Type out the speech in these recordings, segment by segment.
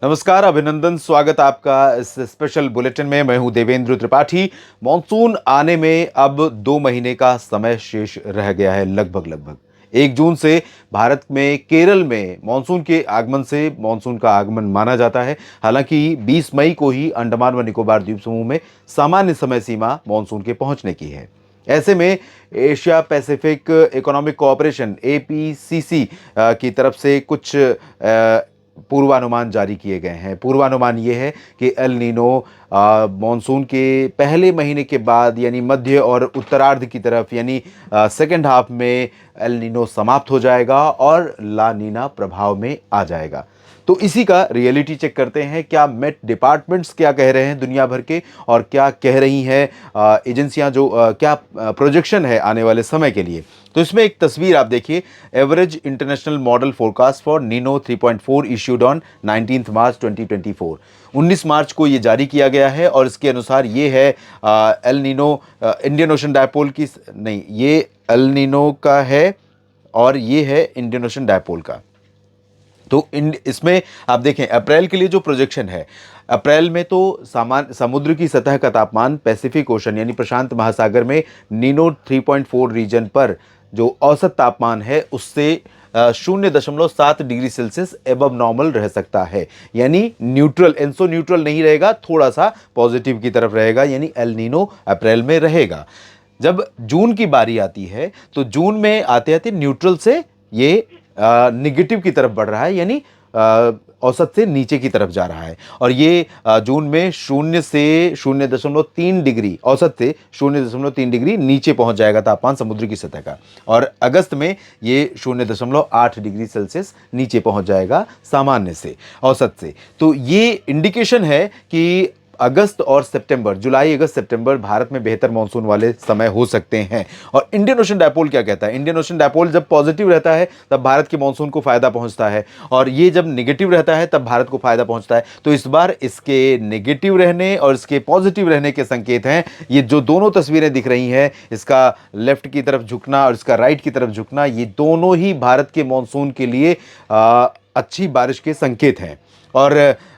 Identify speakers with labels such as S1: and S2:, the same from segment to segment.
S1: नमस्कार, अभिनंदन, स्वागत आपका इस स्पेशल बुलेटिन में। मैं हूं देवेंद्र त्रिपाठी। मॉनसून आने में अब 2 महीने का समय शेष रह गया है। लगभग 1 जून से भारत में केरल में मॉनसून के आगमन से मॉनसून का आगमन माना जाता है। हालांकि 20 मई को ही अंडमान व निकोबार द्वीप समूह में सामान्य समय सीमा मॉनसून के पहुंचने की है। ऐसे में Asia Pacific economic cooperation APCC की तरफ से कुछ पूर्वानुमान जारी किए गए हैं। पूर्वानुमान ये है कि एल नीनो मॉनसून के पहले महीने के बाद यानी मध्य और उत्तरार्ध की तरफ यानी सेकेंड हाफ में एल नीनो समाप्त हो जाएगा और ला नीना प्रभाव में आ जाएगा। तो इसी का रियलिटी चेक करते हैं। क्या मेट डिपार्टमेंट्स क्या कह रहे हैं दुनिया भर के, और क्या कह रही हैं एजेंसियां, जो क्या प्रोजेक्शन है आने वाले समय के लिए। तो इसमें एक तस्वीर आप देखिए। Average international model forecast for Nino 3.4 issued on 19 मार्च 2024। 19 मार्च को ये जारी किया गया है और इसके अनुसार ये है El Nino Indian ocean dipole की नहीं, ये एल नीनो का है और ये है इंडियन ओशन डायपोल का। तो इसमें आप देखें अप्रैल के लिए जो प्रोजेक्शन है, अप्रैल में तो सामान्य समुद्र की सतह का तापमान पैसिफिक ओशन यानी प्रशांत महासागर में नीनो 3.4 रीजन पर जो औसत तापमान है उससे 0.7 डिग्री सेल्सियस एबव नॉर्मल रह सकता है। यानी न्यूट्रल, एंसो न्यूट्रल नहीं रहेगा, थोड़ा सा पॉजिटिव की तरफ रहेगा, यानी एल नीनो अप्रैल में रहेगा। जब जून की बारी आती है तो जून में आते आते न्यूट्रल से ये निगेटिव की तरफ बढ़ रहा है, यानी औसत से नीचे की तरफ जा रहा है। और ये जून में 0 से 0.3 डिग्री, औसत से 0.3 डिग्री नीचे पहुंच जाएगा तापमान समुद्र की सतह का। और अगस्त में ये 0.8 डिग्री सेल्सियस नीचे पहुंच जाएगा सामान्य से, औसत से। तो ये इंडिकेशन है कि अगस्त और सितंबर, जुलाई अगस्त सितंबर भारत में बेहतर मानसून वाले समय हो सकते हैं। और इंडियन ओशन डायपोल क्या कहता है? इंडियन ओशन डायपोल जब पॉजिटिव रहता है तब भारत के मानसून को फायदा पहुंचता है, और ये जब नेगेटिव रहता है तब भारत को फायदा पहुंचता है। तो इस बार इसके नेगेटिव रहने और इसके पॉजिटिव रहने के संकेत हैं। ये जो दोनों तस्वीरें दिख रही हैं, इसका लेफ्ट की तरफ झुकना और इसका राइट की तरफ झुकना, ये दोनों ही भारत के मानसून के लिए अच्छी बारिश के संकेत हैं। और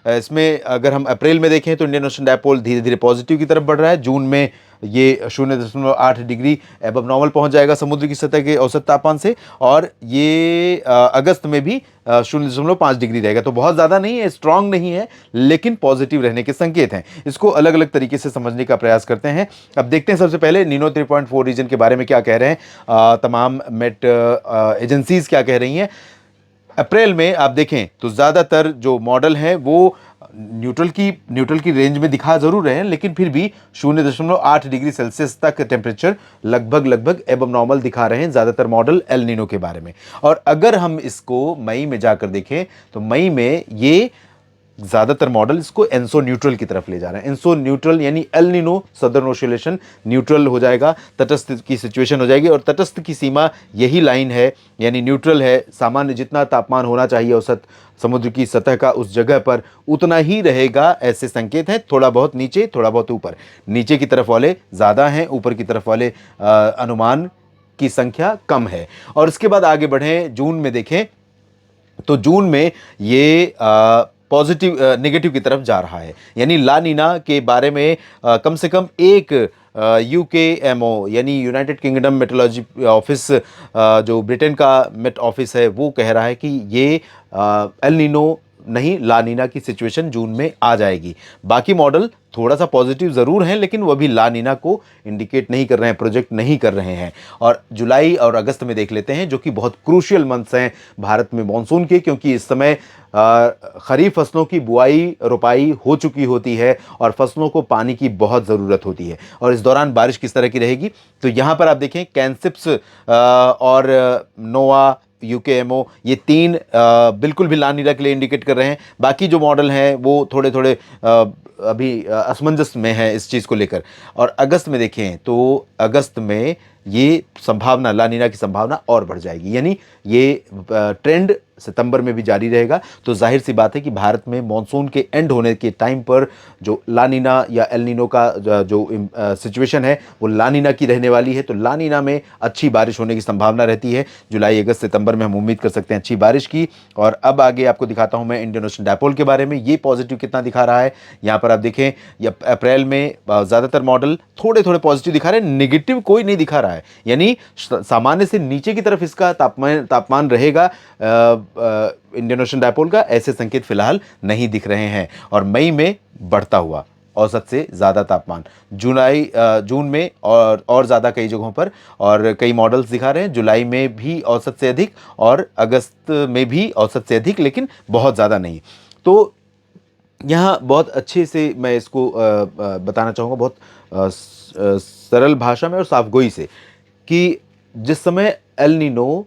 S1: इसमें अगर हम अप्रैल में देखें तो इंडियन ओशन डायपोल धीरे धीरे पॉजिटिव की तरफ बढ़ रहा है। जून में ये 0.8 डिग्री एबव नॉर्मल पहुंच जाएगा समुद्र की सतह के औसत तापमान से, और ये अगस्त में भी 0.5 डिग्री रहेगा। तो बहुत ज़्यादा नहीं है, स्ट्रांग नहीं है, लेकिन पॉजिटिव रहने के संकेत हैं। इसको अलग अलग तरीके से समझने का प्रयास करते हैं। अब देखते हैं सबसे पहले नीनो 3.4 रीजन के बारे में क्या कह रहे हैं तमाम मेट एजेंसीज क्या कह रही हैं। अप्रैल में आप देखें तो ज़्यादातर जो मॉडल हैं वो न्यूट्रल की रेंज में दिखा जरूर रहे हैं, लेकिन फिर भी 0.8 डिग्री सेल्सियस तक टेम्परेचर लगभग एबव नॉर्मल दिखा रहे हैं ज़्यादातर मॉडल एल नीनो के बारे में। और अगर हम इसको मई में जाकर देखें तो मई में ये ज़्यादातर मॉडल इसको एंसो न्यूट्रल की तरफ ले जा रहे हैं। एंसो न्यूट्रल यानी El Nino southern oscillation neutral हो जाएगा, तटस्थ की सिचुएशन हो जाएगी। और तटस्थ की सीमा यही लाइन है, यानी न्यूट्रल है। सामान्य जितना तापमान होना चाहिए औसत समुद्र की सतह का उस जगह पर उतना ही रहेगा, ऐसे संकेत हैं। थोड़ा बहुत नीचे, थोड़ा बहुत ऊपर। नीचे की तरफ वाले ज़्यादा हैं, ऊपर की तरफ वाले अनुमान की संख्या कम है। और इसके बाद आगे बढ़ें, जून में देखें तो जून में ये पॉजिटिव नेगेटिव की तरफ जा रहा है। यानी ला नीना के बारे में कम से कम एक यूकेएमओ यानी यूनाइटेड किंगडम मेट्रोलॉजी ऑफिस, जो ब्रिटेन का मेट ऑफिस है, वो कह रहा है कि ये एल नीनो नहीं, ला नीना की सिचुएशन जून में आ जाएगी। बाकी मॉडल थोड़ा सा पॉजिटिव ज़रूर हैं, लेकिन वह भी ला नीना को इंडिकेट नहीं कर रहे हैं, प्रोजेक्ट नहीं कर रहे हैं। और जुलाई और अगस्त में देख लेते हैं, जो कि बहुत क्रूशियल मंथ्स हैं भारत में मॉनसून के, क्योंकि इस समय खरीफ फसलों की बुआई रोपाई हो चुकी होती है और फसलों को पानी की बहुत ज़रूरत होती है। और इस दौरान बारिश किस तरह की रहेगी, तो यहाँ पर आप देखें कैनसिप्स और नोवा यूकेएमओ, ये तीन बिल्कुल भी ला नीना के लिए इंडिकेट कर रहे हैं। बाकी जो मॉडल हैं वो थोड़े थोड़े अभी असमंजस में है इस चीज़ को लेकर। और अगस्त में देखें तो अगस्त में ये संभावना, ला नीना की संभावना और बढ़ जाएगी। यानी ये ट्रेंड सितंबर में भी जारी रहेगा। तो जाहिर सी बात है कि भारत में मॉनसून के एंड होने के टाइम पर जो ला नीना या एल नीनो का जो सिचुएशन है वो ला नीना की रहने वाली है। तो ला नीना में अच्छी बारिश होने की संभावना रहती है। जुलाई, अगस्त, सितंबर में हम उम्मीद कर सकते हैं अच्छी बारिश की। और अब आगे आपको दिखाता हूं मैं इंडियन ओशन डायपोल के बारे में, ये पॉजिटिव कितना दिखा रहा है। यहाँ पर आप देखें, ये अप्रैल में ज़्यादातर मॉडल थोड़े थोड़े पॉजिटिव दिखा रहे हैं, नेगेटिव कोई नहीं दिखा रहा है। यानी सामान्य से नीचे की तरफ इसका तापमान रहेगा इंडियन ओशन डायपोल का, ऐसे संकेत फिलहाल नहीं दिख रहे हैं। और मई में बढ़ता हुआ औसत से ज़्यादा तापमान, जून में और ज़्यादा कई जगहों पर, और कई मॉडल्स दिखा रहे हैं जुलाई में भी औसत से अधिक और अगस्त में भी औसत से अधिक, लेकिन बहुत ज़्यादा नहीं। तो यहाँ बहुत अच्छे से मैं इसको बताना चाहूँगा, बहुत सरल भाषा में और साफगोई से, कि जिस समय एल नीनो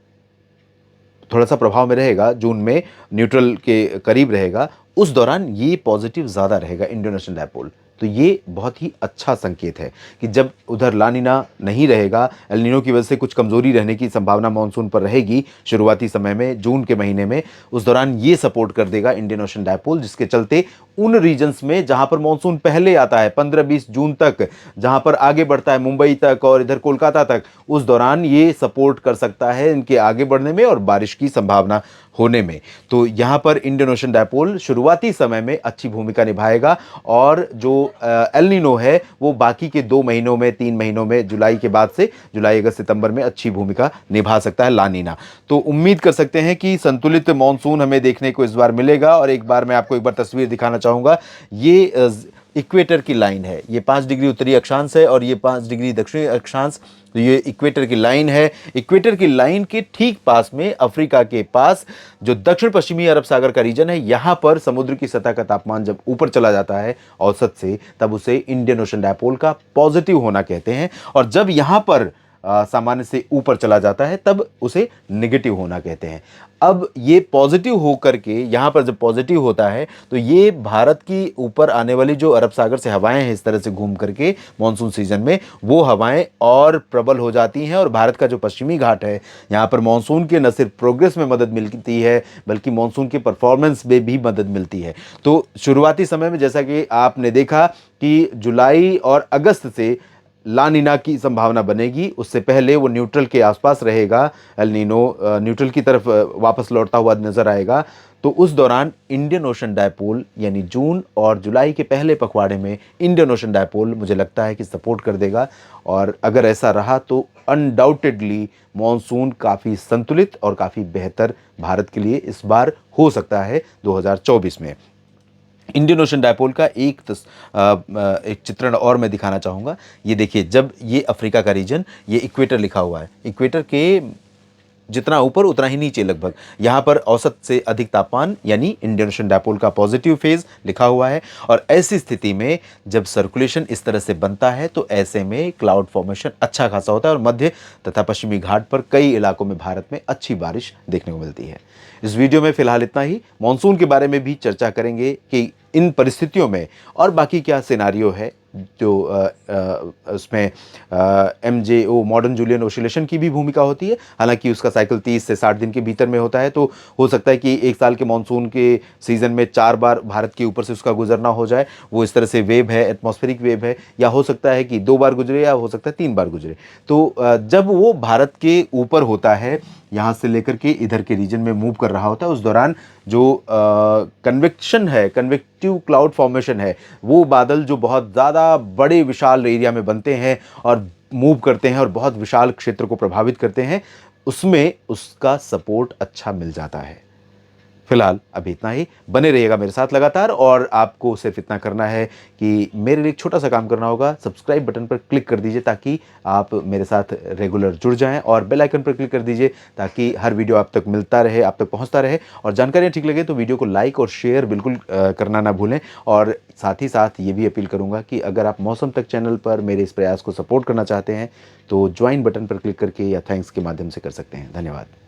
S1: थोड़ा सा प्रभाव में रहेगा, जून में न्यूट्रल के करीब रहेगा, उस दौरान ये पॉजिटिव ज़्यादा रहेगा इंडियन ओशन डायपोल। तो ये बहुत ही अच्छा संकेत है कि जब उधर ला नीना नहीं रहेगा, एल नीनो की वजह से कुछ कमज़ोरी रहने की संभावना मानसून पर रहेगी शुरुआती समय में, जून के महीने में, उस दौरान ये सपोर्ट कर देगा इंडियन ओशन डायपोल, जिसके चलते उन रीजन्स में जहां पर मानसून पहले आता है 15-20 जून तक, जहां पर आगे बढ़ता है मुंबई तक और इधर कोलकाता तक, उस दौरान ये सपोर्ट कर सकता है इनके आगे बढ़ने में और बारिश की संभावना होने में। तो यहां पर इंडियन ओशन डायपोल शुरुआती समय में अच्छी भूमिका निभाएगा, और जो एल नीनो है वो बाकी के 2 महीनों में, 3 महीनों में, जुलाई के बाद से जुलाई, अगस्त, सितंबर में अच्छी भूमिका निभा सकता है ला नीना। तो उम्मीद कर सकते हैं कि संतुलित मानसून हमें देखने को इस बार मिलेगा। और एक बार मैं आपको एक बार तस्वीर दिखाना चाहूंगा, ये इक्वेटर की लाइन है, ये 5 डिग्री उत्तरी अक्षांश है और ये 5 डिग्री दक्षिणी अक्षांश। तो ये इक्वेटर की लाइन है। इक्वेटर की लाइन के ठीक पास में, अफ्रीका के पास, जो दक्षिण पश्चिमी अरब सागर का रीजन है, यहां पर समुद्र की सतह का तापमान जब ऊपर चला जाता है औसत से, तब उसे इंडियन ओशन डायपोल का पॉजिटिव होना कहते हैं। और जब यहां पर सामान्य से ऊपर चला जाता है, तब उसे नेगेटिव होना कहते हैं। अब ये पॉजिटिव होकर के, यहां पर जब पॉजिटिव होता है, तो ये भारत की ऊपर आने वाली जो अरब सागर से हवाएं हैं इस तरह से घूम करके मॉनसून सीजन में, वो हवाएं और प्रबल हो जाती हैं। और भारत का जो पश्चिमी घाट है, यहां पर मॉनसून के न सिर्फ प्रोग्रेस में मदद मिलती है, बल्कि मॉनसून के परफॉर्मेंस में भी मदद मिलती है। तो शुरुआती समय में जैसा कि आपने देखा कि जुलाई और अगस्त से ला नीना की संभावना बनेगी, उससे पहले वो न्यूट्रल के आसपास रहेगा, एल नीनो न्यूट्रल की तरफ वापस लौटता हुआ नजर आएगा। तो उस दौरान इंडियन ओशन डायपोल, यानी जून और जुलाई के पहले पखवाड़े में इंडियन ओशन डायपोल मुझे लगता है कि सपोर्ट कर देगा। और अगर ऐसा रहा तो अनडाउटेडली मॉनसून काफ़ी संतुलित और काफ़ी बेहतर भारत के लिए इस बार हो सकता है 2024 में। इंडियन ओशन डायपोल का एक चित्रण और मैं दिखाना चाहूँगा। ये देखिए, जब ये अफ्रीका का रीजन, ये इक्वेटर लिखा हुआ है, इक्वेटर के जितना ऊपर उतना ही नीचे लगभग, यहाँ पर औसत से अधिक तापमान, यानी इंडियन ओशन डायपोल का पॉजिटिव फेज लिखा हुआ है। और ऐसी स्थिति में जब सर्कुलेशन इस तरह से बनता है, तो ऐसे में क्लाउड फॉर्मेशन अच्छा खासा होता है और मध्य तथा पश्चिमी घाट पर कई इलाकों में भारत में अच्छी बारिश देखने को मिलती है। इस वीडियो में फिलहाल इतना ही। मॉनसून के बारे में भी चर्चा करेंगे कि इन परिस्थितियों में और बाकी क्या सिनारियो है, जो उसमें MJO, मॉडर्न जूलियन ओसिलेशन की भी भूमिका होती है। हालांकि उसका साइकिल 30 से 60 दिन के भीतर में होता है, तो हो सकता है कि एक साल के मानसून के सीज़न में 4 बार भारत के ऊपर से उसका गुजरना हो जाए। वो इस तरह से वेव है, एटमॉस्फेरिक वेव है, या हो सकता है कि 2 बार गुजरे, या हो सकता है 3 बार गुजरे। तो जब वो भारत के ऊपर होता है, यहाँ से लेकर के इधर के रीजन में मूव कर रहा होता है, उस दौरान जो कन्वेक्शन है, कन्वेक्टिव क्लाउड फॉर्मेशन है, वो बादल जो बहुत ज़्यादा बड़े विशाल एरिया में बनते हैं और मूव करते हैं और बहुत विशाल क्षेत्र को प्रभावित करते हैं, उसमें उसका सपोर्ट अच्छा मिल जाता है। फिलहाल अभी इतना ही। बने रहिएगा मेरे साथ लगातार, और आपको सिर्फ इतना करना है कि मेरे लिए एक छोटा सा काम करना होगा। सब्सक्राइब बटन पर क्लिक कर दीजिए ताकि आप मेरे साथ रेगुलर जुड़ जाएं, और बेल आइकन पर क्लिक कर दीजिए ताकि हर वीडियो आप तक मिलता रहे, आप तक पहुंचता रहे। और जानकारियाँ ठीक लगे तो वीडियो को लाइक और शेयर बिल्कुल करना ना भूलें। और साथ ही साथ ये भी अपील करूँगा कि अगर आप मौसम तक चैनल पर मेरे इस प्रयास को सपोर्ट करना चाहते हैं, तो ज्वाइन बटन पर क्लिक करके या थैंक्स के माध्यम से कर सकते हैं। धन्यवाद।